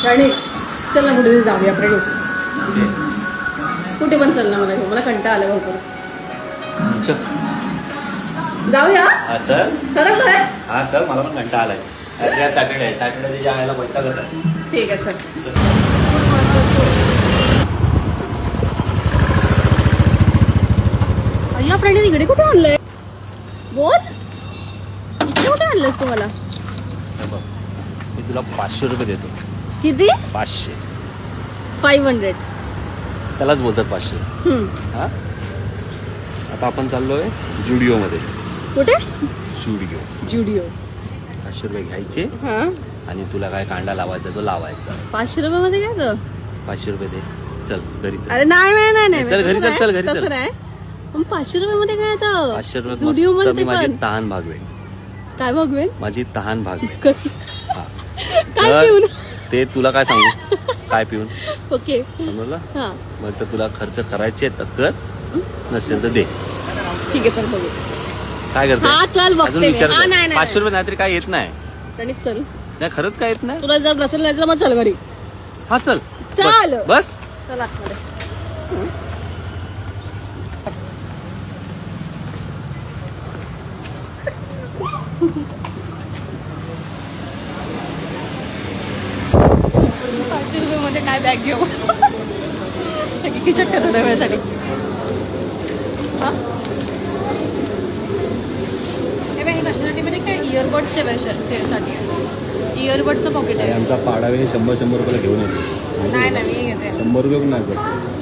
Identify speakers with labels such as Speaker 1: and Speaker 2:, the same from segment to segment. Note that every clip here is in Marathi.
Speaker 1: राणी चल ना कुठे जाऊया प्रणीत. कुठे पण चल ना, मला कंटाळा आला भरपूर. जाऊया
Speaker 2: हा चल.
Speaker 1: खरं काय?
Speaker 2: हा चल, मला पण कंटाळा आलाय. सॅटर्डे जायला वैतागच आहे.
Speaker 1: ठीक आहे चल. अय्या प्रणीत इकडे कुठे आणलंय? बोल इकडे कुठे आणलंस तू मला?
Speaker 2: हे बघ, मी तुला 500 रुपये देतो.
Speaker 1: किती?
Speaker 2: 500.
Speaker 1: 500.
Speaker 2: त्यालाच बोलतात 500. हा, आता आपण चाललोय जुडिओमध्ये.
Speaker 1: कुठे?
Speaker 2: जुडिओ. 500 रुपये घ्यायचे
Speaker 1: हा,
Speaker 2: आणि तुला काय कांदा लावायचा तो लावायचा.
Speaker 1: 500 रुपये मध्ये काय तर?
Speaker 2: 500 रुपये दे. चल घरी चल.
Speaker 1: अरे नाही नाही नाही नाही,
Speaker 2: चल घरी चल, चल घरी
Speaker 1: तसं
Speaker 2: चल.
Speaker 1: नाही. पण 500 रुपये मध्ये काय येतं?
Speaker 2: 500 रुपये
Speaker 1: जुडिओ
Speaker 2: मस्त मी
Speaker 1: मध्ये
Speaker 2: माझी
Speaker 1: पण
Speaker 2: तहान भागवेन.
Speaker 1: काय बघवेन?
Speaker 2: माझी तहान भागवेन.
Speaker 1: कशी?
Speaker 2: हा.
Speaker 1: काय
Speaker 2: चल,
Speaker 1: पिऊन?
Speaker 2: ते तुला काय सांगू, काय पिऊन
Speaker 1: ओके
Speaker 2: समजलं.
Speaker 1: हा
Speaker 2: मग तर तुला खर्च करायचे तर कर, नसेल तर दे.
Speaker 1: ठीक आहे चल बघू.
Speaker 2: काय करते?
Speaker 1: हा चल बघते
Speaker 2: अजून
Speaker 1: मी.
Speaker 2: विचार
Speaker 1: हा,
Speaker 2: कर.
Speaker 1: नाही, नाही,
Speaker 2: 500 रुपये नाहीतरी काय येत नाही.
Speaker 1: प्रणीत चल.
Speaker 2: नाही खरंच काय येत नाही.
Speaker 1: तुला जर नसेल जायचं मग चल घरी.
Speaker 2: हा चल
Speaker 1: चल.
Speaker 2: बस.
Speaker 1: चल आतमध्ये. 500 रुपये मध्ये काय बॅग घेऊ? खिचटते थोड्या वेळासाठी. हा हे बघ, हे कशासाठी म्हणजे काय इयरबड्सच्या साठी. इयरबड्सचं पॉकेट आहे.
Speaker 2: आमचा पाडावे 100 रुपयाला घेऊन येतो.
Speaker 1: नाही नाही मी घेते.
Speaker 2: 100 रुपये पण नाही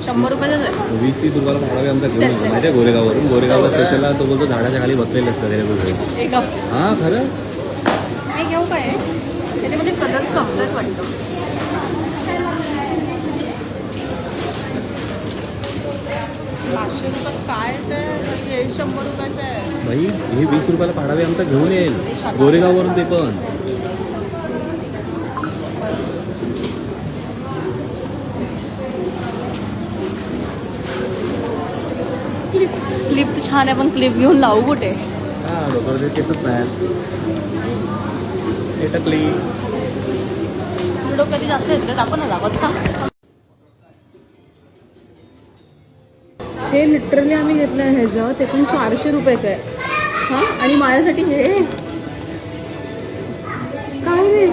Speaker 1: 100 रुपयाचं आहे.
Speaker 2: 20-30 रुपयाला पाडावे आमचा घेऊन
Speaker 1: चल,
Speaker 2: येतो.
Speaker 1: चल.
Speaker 2: माहिती आहे गोरेगाववरून. गोरेगावला स्टेशनला तो बोलतो झाडाच्या खाली बसलेले असतात.
Speaker 1: एक
Speaker 2: हा खरं.
Speaker 1: हे घेऊ काय? त्याच्यामध्ये कलर सॉफ्ट वाटतं. काय ते 100 रुपयाचं आहे
Speaker 2: भाई, हे 20 रुपयाला पाडावे आमचा घेऊन येईल गोरेगाववरून. ते पण
Speaker 1: क्लिप तर छान आहे, पण क्लिप घेऊन लावू कुठे?
Speaker 2: हा डोक्यावर केसच नाही. हे टकली.
Speaker 1: डोकं कधी जास्त येत का? आपण लावत का? हे लिटरली आम्ही घेतलं आहे ह्याचं, ते पण 400 रुपयाचं आहे. हा, आणि माझ्यासाठी हे काय रे?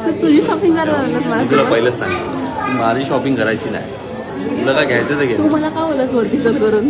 Speaker 1: तू तुझी शॉपिंग करायला लागलास
Speaker 2: तुला
Speaker 1: माझ्यासोबत?
Speaker 2: पहिलंच सांग, माझी शॉपिंग करायची नाही. तुला काय घ्यायचं ते घे.
Speaker 1: तू मला का बोलास वरती चल करून?